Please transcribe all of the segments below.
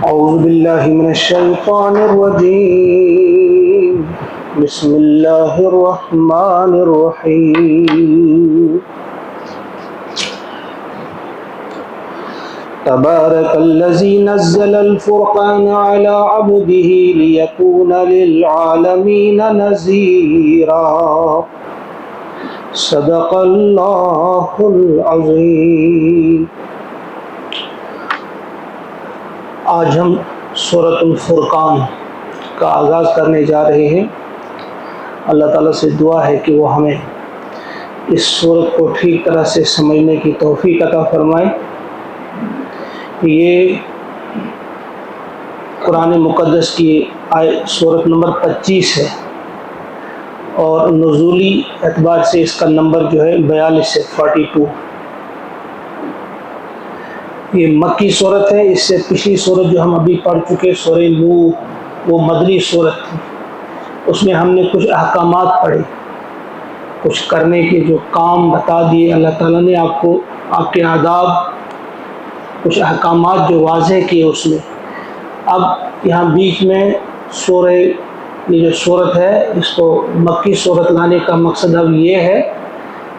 أعوذ بالله من الشيطان الرجيم بسم الله الرحمن الرحيم تبارك الذي نزل الفرقان على عبده ليكون للعالمين نذيرا صدق اللہ العظیم۔ آج ہم سورۃ الفرقان کا آغاز کرنے جا رہے ہیں۔ اللہ تعالیٰ سے دعا ہے کہ وہ ہمیں اس سورت کو ٹھیک طرح سے سمجھنے کی توفیق عطا فرمائے۔ یہ قرآن مقدس کی سورت نمبر 25 ہے اور نزولی اعتبار سے اس کا نمبر جو ہے 42 ہے، 42۔ یہ مکی صورت ہے۔ اس سے پچھلی صورت جو ہم ابھی پڑھ چکے سورہ نوح، وہ مدنی صورت تھی۔ اس میں ہم نے کچھ احکامات پڑھے، کچھ کرنے کے جو کام بتا دیے اللہ تعالیٰ نے آپ کو، آپ کے آداب، کچھ احکامات جو واضح کیے اس میں۔ اب یہاں بیچ میں یہ جو صورت ہے، اس کو مکی صورت لانے کا مقصد اب یہ ہے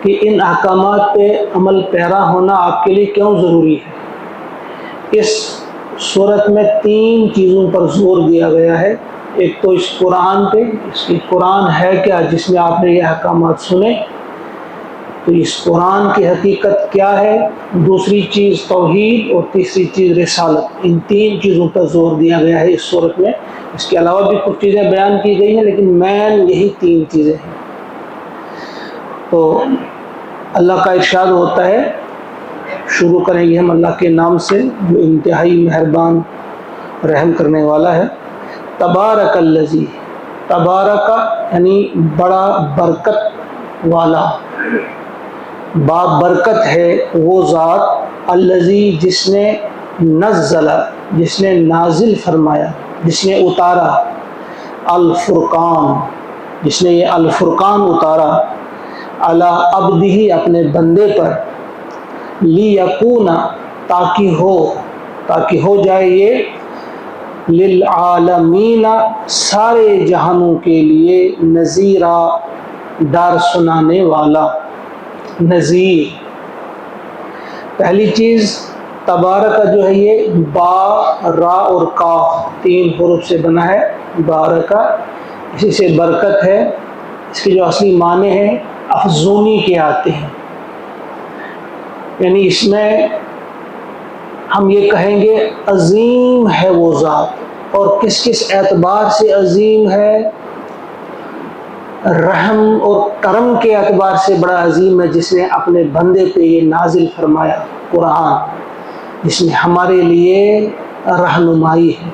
کہ ان احکامات پہ عمل پیرا ہونا آپ کے لیے کیوں ضروری ہے۔ اس صورت میں 3 چیزوں پر زور دیا گیا ہے۔ ایک تو اس قرآن پہ، اس کی قرآن ہے کیا جس میں آپ نے یہ احکامات سنے، تو اس قرآن کی حقیقت کیا ہے، دوسری چیز توحید، اور تیسری چیز رسالت۔ ان 3 چیزوں پر زور دیا گیا ہے اس صورت میں۔ اس کے علاوہ بھی کچھ چیزیں بیان کی گئی ہیں، لیکن مین یہی 3 چیزیں ہیں۔ تو اللہ کا ارشاد ہوتا ہے، شروع کریں گے ہم اللہ کے نام سے جو انتہائی مہربان رحم کرنے والا ہے۔ تبارک الذی، تبارک یعنی بڑا برکت والا، برکت ہے وہ ذات، الذی جس نے نزل، جس نے نازل فرمایا، جس نے اتارا، الفرقان، جس نے یہ الفرقان اتارا، علی عبدہ اپنے بندے پر، لیکون تاکہ ہو جائے یہ، للعالمین سارے جہانوں کے لیے، نذیرا ڈر سنانے والا، نذیر۔ پہلی چیز تبارک جو ہے یہ با، را اور کاف 3 حروف سے بنا ہے، بارکہ، اسی سے برکت ہے۔ اس کے جو اصلی معنی ہیں افزونی کے آتے ہیں، یعنی اس میں ہم یہ کہیں گے عظیم ہے وہ ذات، اور کس کس اعتبار سے عظیم ہے، رحم اور کرم کے اعتبار سے بڑا عظیم ہے، جس نے اپنے بندے پہ یہ نازل فرمایا قرآن، جس میں ہمارے لیے رہنمائی ہے۔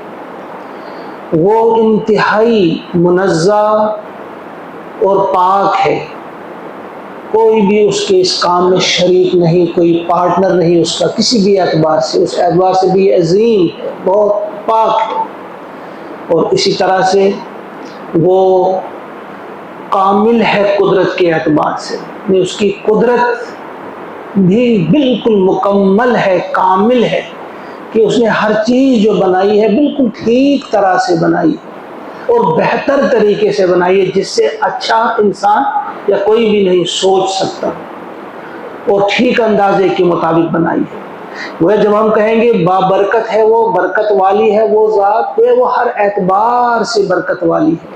وہ انتہائی منزہ اور پاک ہے، کوئی بھی اس کے اس کام میں شریک نہیں، کوئی پارٹنر نہیں اس کا کسی بھی اعتبار سے، اس اعتبار سے بھی عظیم ہے، بہت پاک ہے۔ اور اسی طرح سے وہ کامل ہے قدرت کے اعتبار سے، یعنی اس کی قدرت بھی بالکل مکمل ہے، کامل ہے، کہ اس نے ہر چیز جو بنائی ہے بالکل ٹھیک طرح سے بنائی ہے اور بہتر طریقے سے بنائی ہے، جس سے اچھا انسان یا کوئی بھی نہیں سوچ سکتا، اور ٹھیک اندازے کے مطابق بنائی ہے۔ وہ جب ہم کہیں گے بابرکت ہے وہ، برکت والی ہے وہ ذات، وہ ہر اعتبار سے برکت والی ہے،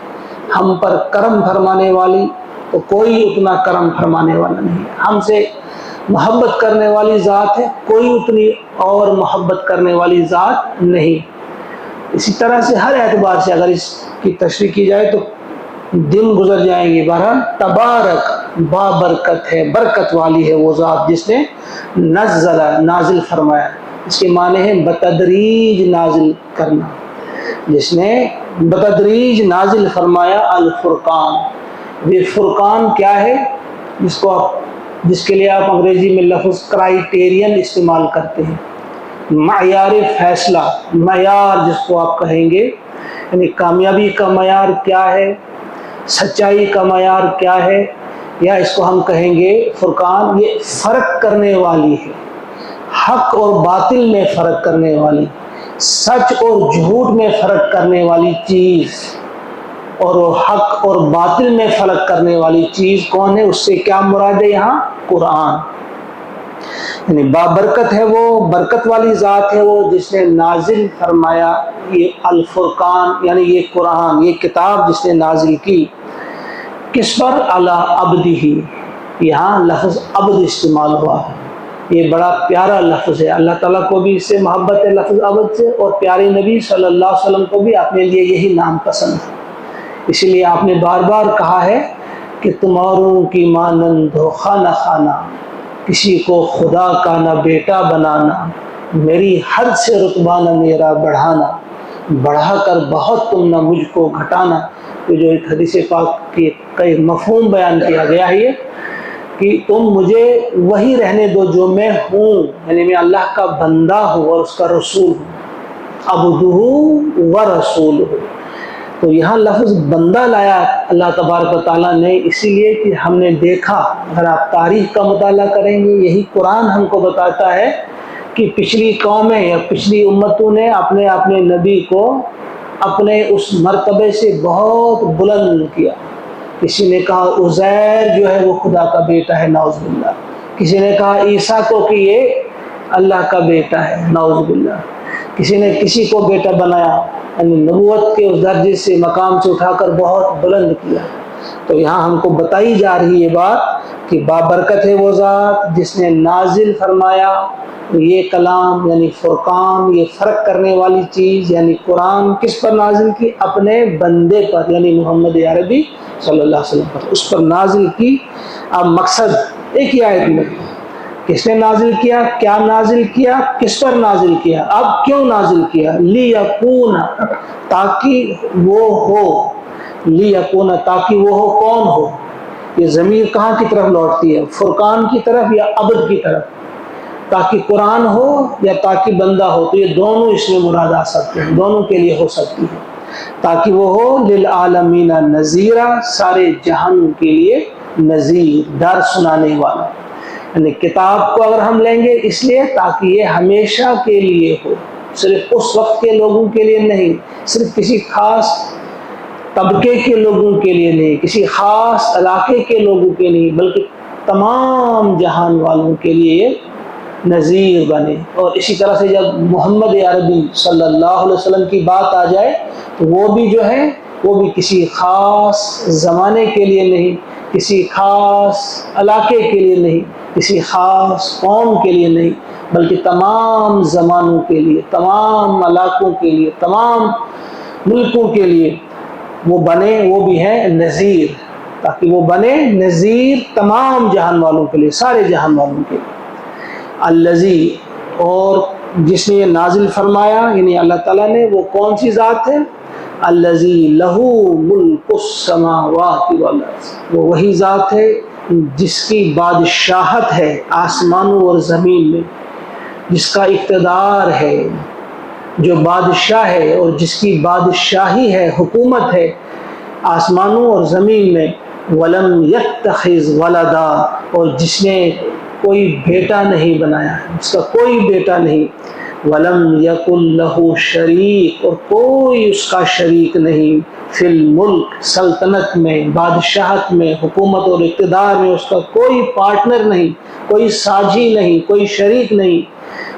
ہم پر کرم فرمانے والی تو کوئی اتنا کرم فرمانے والا نہیں ہے، ہم سے محبت کرنے والی ذات ہے، کوئی اتنی اور محبت کرنے والی ذات نہیں۔ اسی طرح سے ہر اعتبار سے اگر اس کی تشریح کی جائے تو دن گزر جائیں گے۔ بہرحال تبارک بابرکت ہے، برکت والی ہے وہ ذات جس نے نزل نازل فرمایا، اس کے معنی ہے بتدریج نازل کرنا، جس نے بتدریج نازل فرمایا الفرقان۔ یہ فرقان کیا ہے، جس کے لیے آپ انگریزی میں لفظ کرائیٹیرین استعمال کرتے ہیں، معیار فیصلہ، معیار جس کو آپ کہیں گے، یعنی کامیابی کا معیار کیا ہے، سچائی کا معیار کیا ہے، یا اس کو ہم کہیں گے فرقان، یہ فرق کرنے والی ہے، حق اور باطل میں فرق کرنے والی، سچ اور جھوٹ میں فرق کرنے والی چیز اور حق اور باطل میں فرق کرنے والی چیز کون ہے؟ اس سے کیا مراد ہے یہاں؟ قرآن. یعنی بابرکت ہے وہ، برکت والی ذات ہے وہ جس نے نازل فرمایا یہ الفرقان، یعنی یہ قرآن، یہ کتاب جس نے نازل کی. کس پر؟ علی عبدہ. یہاں لفظ عبد استعمال ہوا ہے. یہ بڑا پیارا لفظ ہے، اللہ تعالیٰ کو بھی اس سے محبت ہے لفظ عبد سے، اور پیارے نبی صلی اللہ علیہ وسلم کو بھی اپنے لیے یہی نام پسند ہے. اسی لیے آپ نے بار بار کہا ہے کہ تمہاروں کی مانند ہو خانہ خانہ، کسی کو خدا کا نہ بیٹا بنانا، میری حد سے رتبہ نہ میرا بڑھانا، بڑھا کر بہت تم نہ مجھ کو گھٹانا. تو جو ایک حدیث پاک کی کئی مفہوم بیان کیا گیا ہے یہ کہ تم مجھے وہی رہنے دو جو میں ہوں، یعنی میں اللہ کا بندہ ہوں اور اس کا رسول ہوں. عبدہ و رسول ہوں. تو یہاں لفظ بندہ لایا اللہ تبارک و تعالیٰ نے اسی لیے کہ ہم نے دیکھا، اگر آپ تاریخ کا مطالعہ کریں گے یہی قرآن ہم کو بتاتا ہے کہ پچھلی قومیں یا پچھلی امتوں نے اپنے نبی کو اپنے اس مرتبے سے بہت بلند کیا. کسی نے کہا عزیر جو ہے وہ خدا کا بیٹا ہے، نعوذ باللہ. کسی نے کہا عیسیٰ کو کہ یہ اللہ کا بیٹا ہے، نعوذ باللہ. کسی نے کسی کو بیٹا بنایا، یعنی نبوت کے اس درجے سے مقام سے اٹھا کر بہت بلند کیا. تو یہاں ہم کو بتائی جا رہی ہے بات کہ بابرکت ہے وہ ذات جس نے نازل فرمایا یہ کلام، یعنی فرقان، یہ فرق کرنے والی چیز یعنی قرآن. کس پر نازل کی؟ اپنے بندے پر، یعنی محمد عربی صلی اللہ علیہ وسلم پر، اس پر نازل کی. اب مقصد ایک ہی آیت میں، کس نے نازل کیا، کیا نازل کیا، کس پر نازل کیا، اب کیوں نازل کیا؟ لیکون، تاکہ وہ ہو. لیکون، تاکہ وہ ہو. کون ہو؟ یہ ضمیر کہاں کی طرف لوٹتی ہے؟ فرقان کی طرف یا عبد کی طرف؟ تاکہ قرآن ہو یا تاکہ بندہ ہو، تو یہ دونوں اس میں مراد آ سکتے ہیں، دونوں کے لیے ہو سکتی ہے. تاکہ وہ ہو للعالمین نذیرا، سارے جہانوں کے لیے نذیر، ڈر سنانے والا. یعنی کتاب کو اگر ہم لیں گے اس لیے تاکہ یہ ہمیشہ کے لیے ہو، صرف اس وقت کے لوگوں کے لیے نہیں، صرف کسی خاص طبقے کے لوگوں کے لیے نہیں، کسی خاص علاقے کے لوگوں کے نہیں، بلکہ تمام جہان والوں کے لیے یہ نذیر بنے. اور اسی طرح سے جب محمد عربی صلی اللہ علیہ وسلم کی بات آ جائے تو وہ بھی جو ہے وہ بھی کسی خاص زمانے کے لیے نہیں، کسی خاص علاقے کے لیے نہیں، کسی خاص قوم کے لیے نہیں، بلکہ تمام زمانوں کے لیے، تمام علاقوں کے لیے، تمام ملکوں کے لیے وہ بنے. وہ بھی ہے نذیر، تاکہ وہ بنے نذیر تمام جہان والوں کے لیے، سارے جہان والوں کے لیے. الذی، اور جس نے یہ نازل فرمایا یعنی اللہ تعالیٰ نے، وہ کون سی ذات ہے؟ الذی لہ ملک السماوات والارض، وہ وہی ذات ہے جس کی بادشاہت ہے آسمانوں اور زمین میں، جس کا اقتدار ہے، جو بادشاہ ہے اور جس کی بادشاہی ہے، حکومت ہے آسمانوں اور زمین میں. ولم یتخذ ولدا، اور جس نے کوئی بیٹا نہیں بنایا، اس کا کوئی بیٹا نہیں. ولم یکن لہ شریک، اور کوئی اس کا شریک نہیں. فی الملک، سلطنت میں، بادشاہت میں، حکومت اور اقتدار میں اس کا کوئی پارٹنر نہیں، کوئی ساجی نہیں، کوئی شریک نہیں.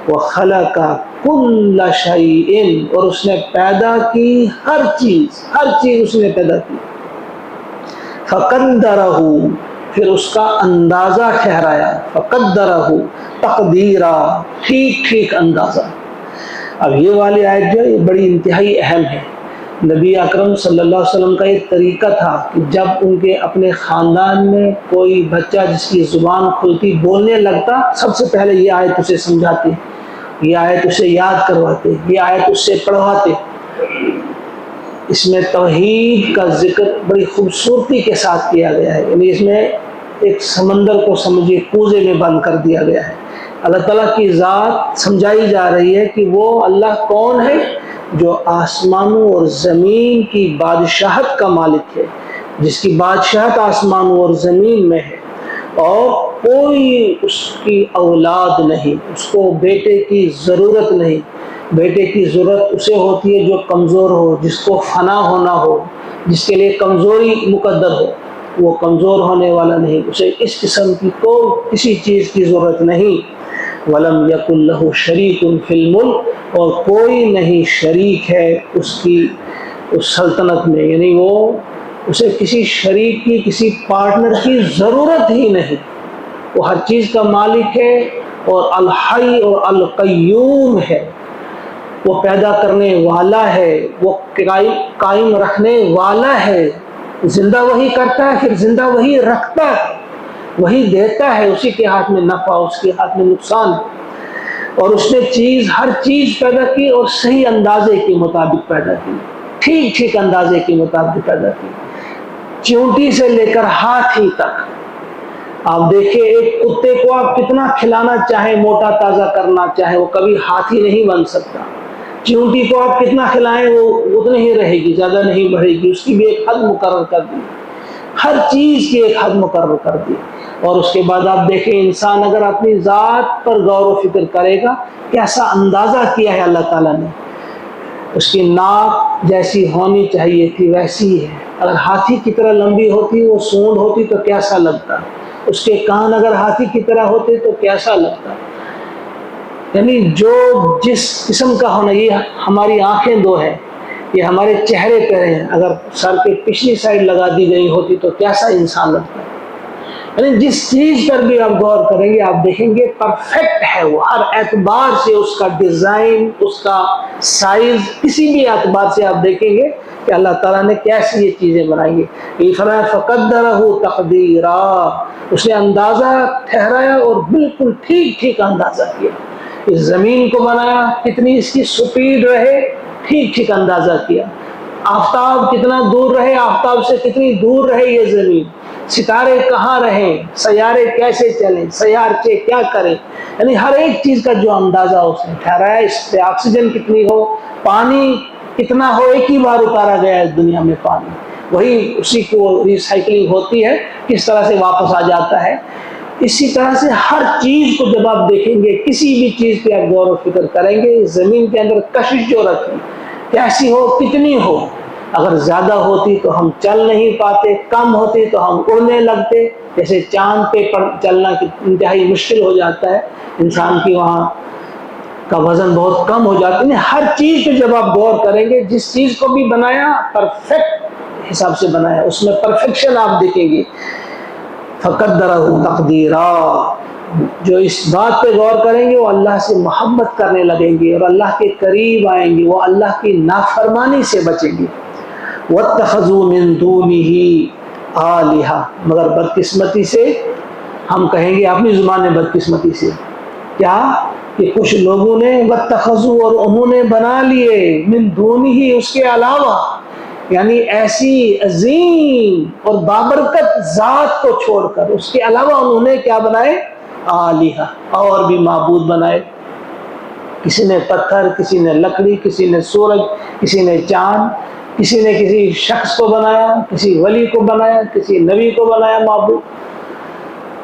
وخلق کل شیء، اور اس نے پیدا کی ہر چیز، ہر چیز اس نے پیدا کی. فقدرہ، پھر اس کا اندازہ ٹھہرایا. فقدرہ تقدیرا، ٹھیک ٹھیک اندازہ. اب یہ والی آیت جو ہے یہ بڑی انتہائی اہم ہے. نبی اکرم صلی اللہ علیہ وسلم کا یہ طریقہ تھا کہ جب ان کے اپنے خاندان میں کوئی بچہ جس کی زبان کھلتی بولنے لگتا، سب سے پہلے یہ آیت اسے سمجھاتے، یہ آیت اسے یاد کرواتے، یہ آیت اس سے پڑھواتے. اس میں توحید کا ذکر بڑی خوبصورتی کے ساتھ کیا گیا ہے. یعنی اس میں ایک سمندر کو سمجھیے کوزے میں بند کر دیا گیا ہے. اللہ تعالیٰ کی ذات سمجھائی جا رہی ہے کہ وہ اللہ کون ہے جو آسمانوں اور زمین کی بادشاہت کا مالک ہے، جس کی بادشاہت آسمانوں اور زمین میں ہے، اور کوئی اس کی اولاد نہیں، اس کو بیٹے کی ضرورت نہیں۔ بیٹے کی ضرورت اسے ہوتی ہے جو کمزور ہو، جس کو فنا ہونا ہو، جس کے لیے کمزوری مقدر ہو۔ وہ کمزور ہونے والا نہیں، اسے اس قسم کی کسی چیز کی ضرورت نہیں۔ وَلَمْ يَكُنْ لَهُ شَرِيكٌ فِي الْمُلْكِ، اور کوئی نہیں شریک ہے اس کی اس سلطنت میں، یعنی وہ اسے کسی شریک کی، کسی پارٹنر کی ضرورت ہی نہیں۔ وہ ہر چیز کا مالک ہے، اور الحی اور القیوم ہے۔ وہ پیدا کرنے والا ہے، وہ قائم رکھنے والا ہے۔ زندہ وہی کرتا ہے، پھر زندہ وہی رکھتا ہے، وہی دیتا ہے۔ اسی کے ہاتھ میں نفع، اس کے ہاتھ میں نقصان ہے۔ اور اس نے ہر چیز پیدا کی، اور صحیح اندازے کے مطابق پیدا کی، ٹھیک ٹھیک اندازے کے مطابق پیدا کی، چیونٹی سے لے کر ہاتھی تک۔ آپ دیکھیں ایک کتے کو آپ کتنا کھلانا چاہیں، موٹا تازہ کرنا چاہیں، وہ کبھی ہاتھی نہیں بن سکتا۔ چیونٹی کو آپ کتنا کھلائیں وہ اتنی ہی رہے گی، زیادہ نہیں بڑھے گی۔ اس کی بھی ایک حد مقرر کر دی، ہر چیز کی ایک حد مقرر کر دی۔ اور اس کے بعد آپ دیکھیں انسان اگر اپنی ذات پر غور و فکر کرے گا، کیسا اندازہ کیا ہے اللہ تعالیٰ نے۔ اس کی ناک جیسی ہونی چاہیے تھی ویسی ہے، اگر ہاتھی کی طرح لمبی ہوتی، وہ سونڈ ہوتی تو کیسا لگتا۔ اس کے کان اگر ہاتھی کی طرح ہوتے تو کیسا لگتا۔ یعنی جو جس قسم کا ہونا، یہ ہماری آنکھیں دو ہیں، یہ ہمارے چہرے پہ ہیں، اگر سر کے پچھلی سائڈ لگا دی گئی ہوتی تو کیسا انسان لگتا ہے۔ یعنی جس چیز پر بھی آپ غور کریں گے، آپ دیکھیں گے پرفیکٹ ہے وہ، ہر اعتبار سے اس کا ڈیزائن، اس کا سائز، کسی بھی اعتبار سے آپ دیکھیں گے کہ اللہ تعالیٰ نے کیسی یہ چیزیں بنائی ہیں۔ یہ فرمایا فَقَدَّرَهُ تَقْدِيرًا، اس نے اندازہ ٹھہرایا اور بالکل ٹھیک ٹھیک اندازہ کیا۔ اس زمین کو بنایا، کتنی اس کی سپیڈ رہے، ٹھیک ٹھیک اندازہ کیا۔ آفتاب کتنا دور رہے، آفتاب سے کتنی دور رہے یہ زمین، ستارے کہاں رہیں، سیارے کیسے چلیں، سیارچے کیا کریں، یعنی ہر ایک چیز کا جو اندازہ اس نے ٹھہرایا۔ اس سے آکسیجن کتنی ہو، پانی کتنا ہو، ایک ہی بار اتارا گیا ہے دنیا میں پانی، وہی اسی کو ریسائکلنگ ہوتی ہے، کس طرح سے واپس آ جاتا ہے۔ اسی طرح سے ہر چیز کو جب آپ دیکھیں گے، کسی بھی چیز پہ آپ غور و فکر کریں گے، زمین کے اندر کشش جو رکھی، کیسی ہو، کتنی ہو، اگر زیادہ ہوتی تو ہم چل نہیں پاتے، کم ہوتی تو ہم اڑنے لگتے، جیسے چاند پہ چلنا انتہائی مشکل ہو جاتا ہے، انسان کی وہاں کا وزن بہت کم ہو جاتا ہے۔ ہر چیز پہ جب آپ غور کریں گے، جس چیز کو بھی بنایا پرفیکٹ حساب سے بنایا، اس میں پرفیکشن آپ دیکھیں گے۔ فَقَدَّرَهُ تَقْدِيرًا، جو اس بات پہ غور کریں گے وہ اللہ سے محبت کرنے لگیں گے، اور اللہ کے قریب آئیں گے، وہ اللہ کی نافرمانی سے بچیں گے۔ وَاتَّخَذُوا مِن دُونِهِ آلِهَةً، مگر بدقسمتی سے ہم کہیں گے اپنی زبان میں بدقسمتی سے کیا کہ کچھ لوگوں نے وَاتَّخَذُوا، اور انہوں نے بنا لیے، مِن دُونِهِ، اس کے علاوہ، یعنی ایسی عظیم اور بابرکت ذات کو چھوڑ کر اس کے علاوہ انہوں نے کیا بنائے، آلہہ، اور بھی معبود بنائے۔ کسی نے پتھر، کسی نے لکڑی، کسی نے سورج، کسی نے چاند، کسی نے کسی شخص کو بنایا، کسی ولی کو بنایا، کسی نبی کو بنایا معبود۔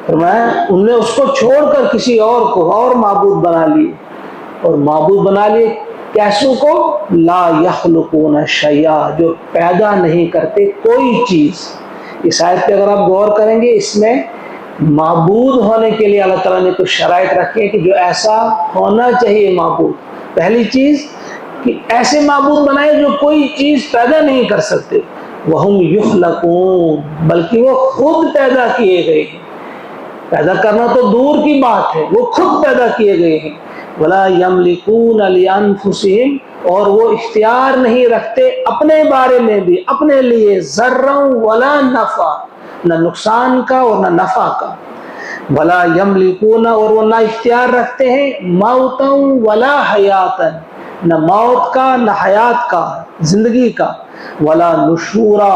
فرمایا ان نے اس کو چھوڑ کر کسی اور کو اور معبود بنا لیے، اور معبود بنا لیے کیسوں کو، لا یخلقون شیئا، جو پیدا نہیں کرتے کوئی چیز۔ اس آیت پہ اگر آپ غور کریں گے، اس میں معبود ہونے کے لیے اللہ تعالیٰ نے کچھ شرائط رکھی ہیں کہ جو ایسا ہونا چاہیے معبود۔ پہلی چیز کہ ایسے معبود بنائے جو کوئی چیز پیدا نہیں کر سکتے، وہم یخلقون، بلکہ وہ خود پیدا کیے گئے ہیں، پیدا کرنا تو دور کی بات ہے، وہ خود پیدا کیے گئے ہیں۔ وَلَا يَمْلِكُونَ لِأَنفُسِهِمْ، اور وہ اختیار نہیں رکھتے اپنے بارے میں بھی، اپنے لیے، ذَرًّا وَلَا نَفْعًا، نہ نقصان کا اور نہ نفع کا۔ وَلَا يَمْلِكُونَ، اور وہ نہ اختیار رکھتے ہیں، مَوْتًا وَلَا حَيَاتًا، نہ موت کا نہ حیات کا، زندگی کا، وَلَا نُشُورًا،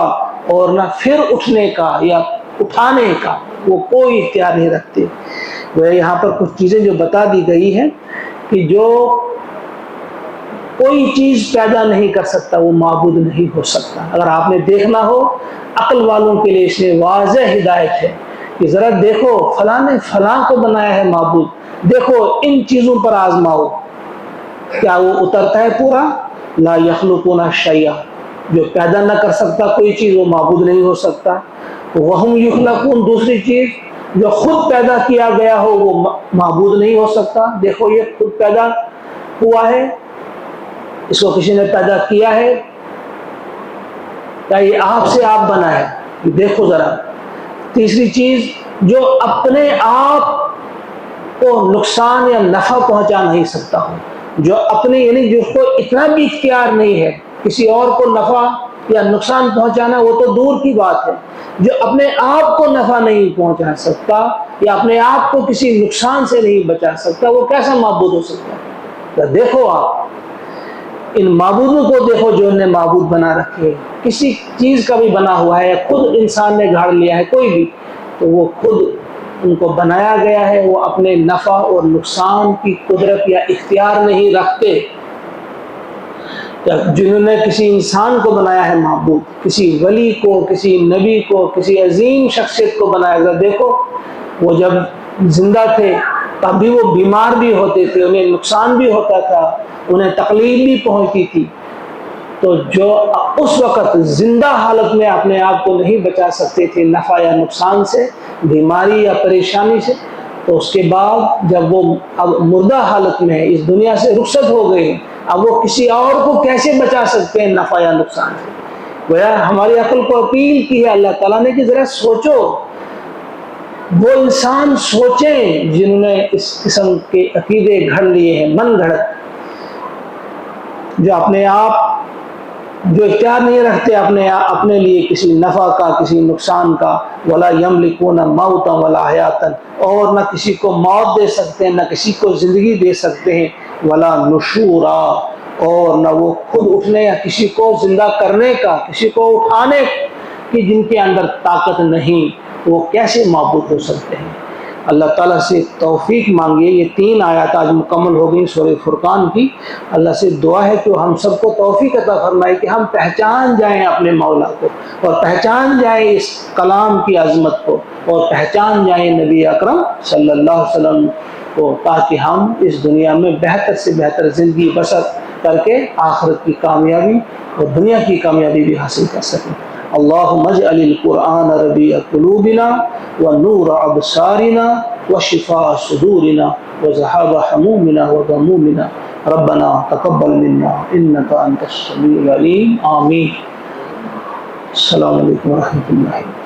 اور نہ پھر اٹھنے کا یا اٹھانے کا، وہ کوئی اختیار نہیں رکھتے۔ وہ یہاں پر کچھ چیزیں جو بتا دی گئی ہیں کہ جو کوئی چیز پیدا نہیں کر سکتا وہ معبود نہیں ہو سکتا۔ اگر آپ نے دیکھنا ہو، عقل والوں کے لیے اس میں واضح ہدایت ہے کہ ذرا دیکھو فلاں نے فلاں کو بنایا ہے معبود، دیکھو ان چیزوں پر آزماؤ، کیا وہ اترتا ہے پورا؟ لا یخلقون شیئا، جو پیدا نہ کر سکتا کوئی چیز وہ معبود نہیں ہو سکتا۔ وہم یخلقون، دوسری چیز جو خود پیدا کیا گیا ہو وہ معبود نہیں ہو سکتا۔ دیکھو یہ خود پیدا ہوا ہے، اس کو کسی نے پیدا کیا ہے، یا یہ آپ سے آپ بنا ہے، دیکھو ذرا۔ تیسری چیز جو اپنے آپ کو نقصان یا نفع پہنچا نہیں سکتا ہو، جو اپنے یعنی جس کو اتنا بھی اختیار نہیں ہے کسی اور کو نفع یا نقصان پہنچانا، وہ تو دور کی بات ہے، جو اپنے آپ کو نفع نہیں پہنچا سکتا یا اپنے آپ کو کسی نقصان سے نہیں بچا سکتا، وہ کیسا معبود ہو سکتا ہے؟ دیکھو آپ ان معبودوں کو دیکھو جو انہیں معبود بنا رکھے، کسی چیز کا بھی بنا ہوا ہے، خود انسان نے گھاڑ لیا ہے کوئی بھی، تو وہ خود ان کو بنایا گیا ہے، وہ اپنے نفع اور نقصان کی قدرت یا اختیار نہیں رکھتے۔ جنہوں نے کسی انسان کو بنایا ہے معبود، کسی ولی کو، کسی نبی کو، کسی عظیم شخصیت کو بنایا گیا، دیکھو وہ جب زندہ تھے تب بھی وہ بیمار بھی ہوتے تھے، انہیں نقصان بھی ہوتا تھا، انہیں تکلیف بھی پہنچتی تھی، تو جو اس وقت زندہ حالت میں اپنے آپ کو نہیں بچا سکتے تھے نفع یا نقصان سے، بیماری یا پریشانی سے، تو اس کے بعد جب وہ اب مردہ حالت میں اس دنیا سے رخصت ہو گئے، اب وہ کسی اور کو کیسے بچا سکتے ہیں نفع یا نقصان سے؟ گویا ہماری عقل کو اپیل کی ہے اللہ تعالیٰ نے کہ ذرا سوچو، وہ انسان سوچیں جنہوں نے اس قسم کے عقیدے گھڑ لیے ہیں من گھڑت، جو اپنے آپ جو اختیار نہیں رکھتے اپنے لیے کسی نفع کا کسی نقصان کا، ولا یملکون موتا ولا حیاتا، اور نہ کسی کو موت دے سکتے ہیں نہ کسی کو زندگی دے سکتے ہیں، ولا نشورا، اور نہ وہ خود اٹھنے یا کسی کو زندہ کرنے کا، کسی کو اٹھانے کی جن کے اندر طاقت نہیں، وہ کیسے معبود ہو سکتے ہیں؟ اللہ تعالیٰ سے توفیق مانگیے۔ یہ 3 آیات آج مکمل ہو گئی سورہ فرقان کی۔ اللہ سے دعا ہے کہ ہم سب کو توفیق عطا فرمائے کہ ہم پہچان جائیں اپنے مولا کو، اور پہچان جائیں اس کلام کی عظمت کو، اور پہچان جائیں نبی اکرم صلی اللہ علیہ وسلم کو، تاکہ ہم اس دنیا میں بہتر سے بہتر زندگی بسر کر کے آخرت کی کامیابی اور دنیا کی کامیابی بھی حاصل کر سکیں۔ اللہم اجعل القرآن ربیع قلوبنا ونور ابصارنا وشفاء صدورنا وذهاب همومنا وغمومنا ربنا تقبل منا انك انت السميع العليم آمین۔ السلام علیکم ورحمۃ اللہ۔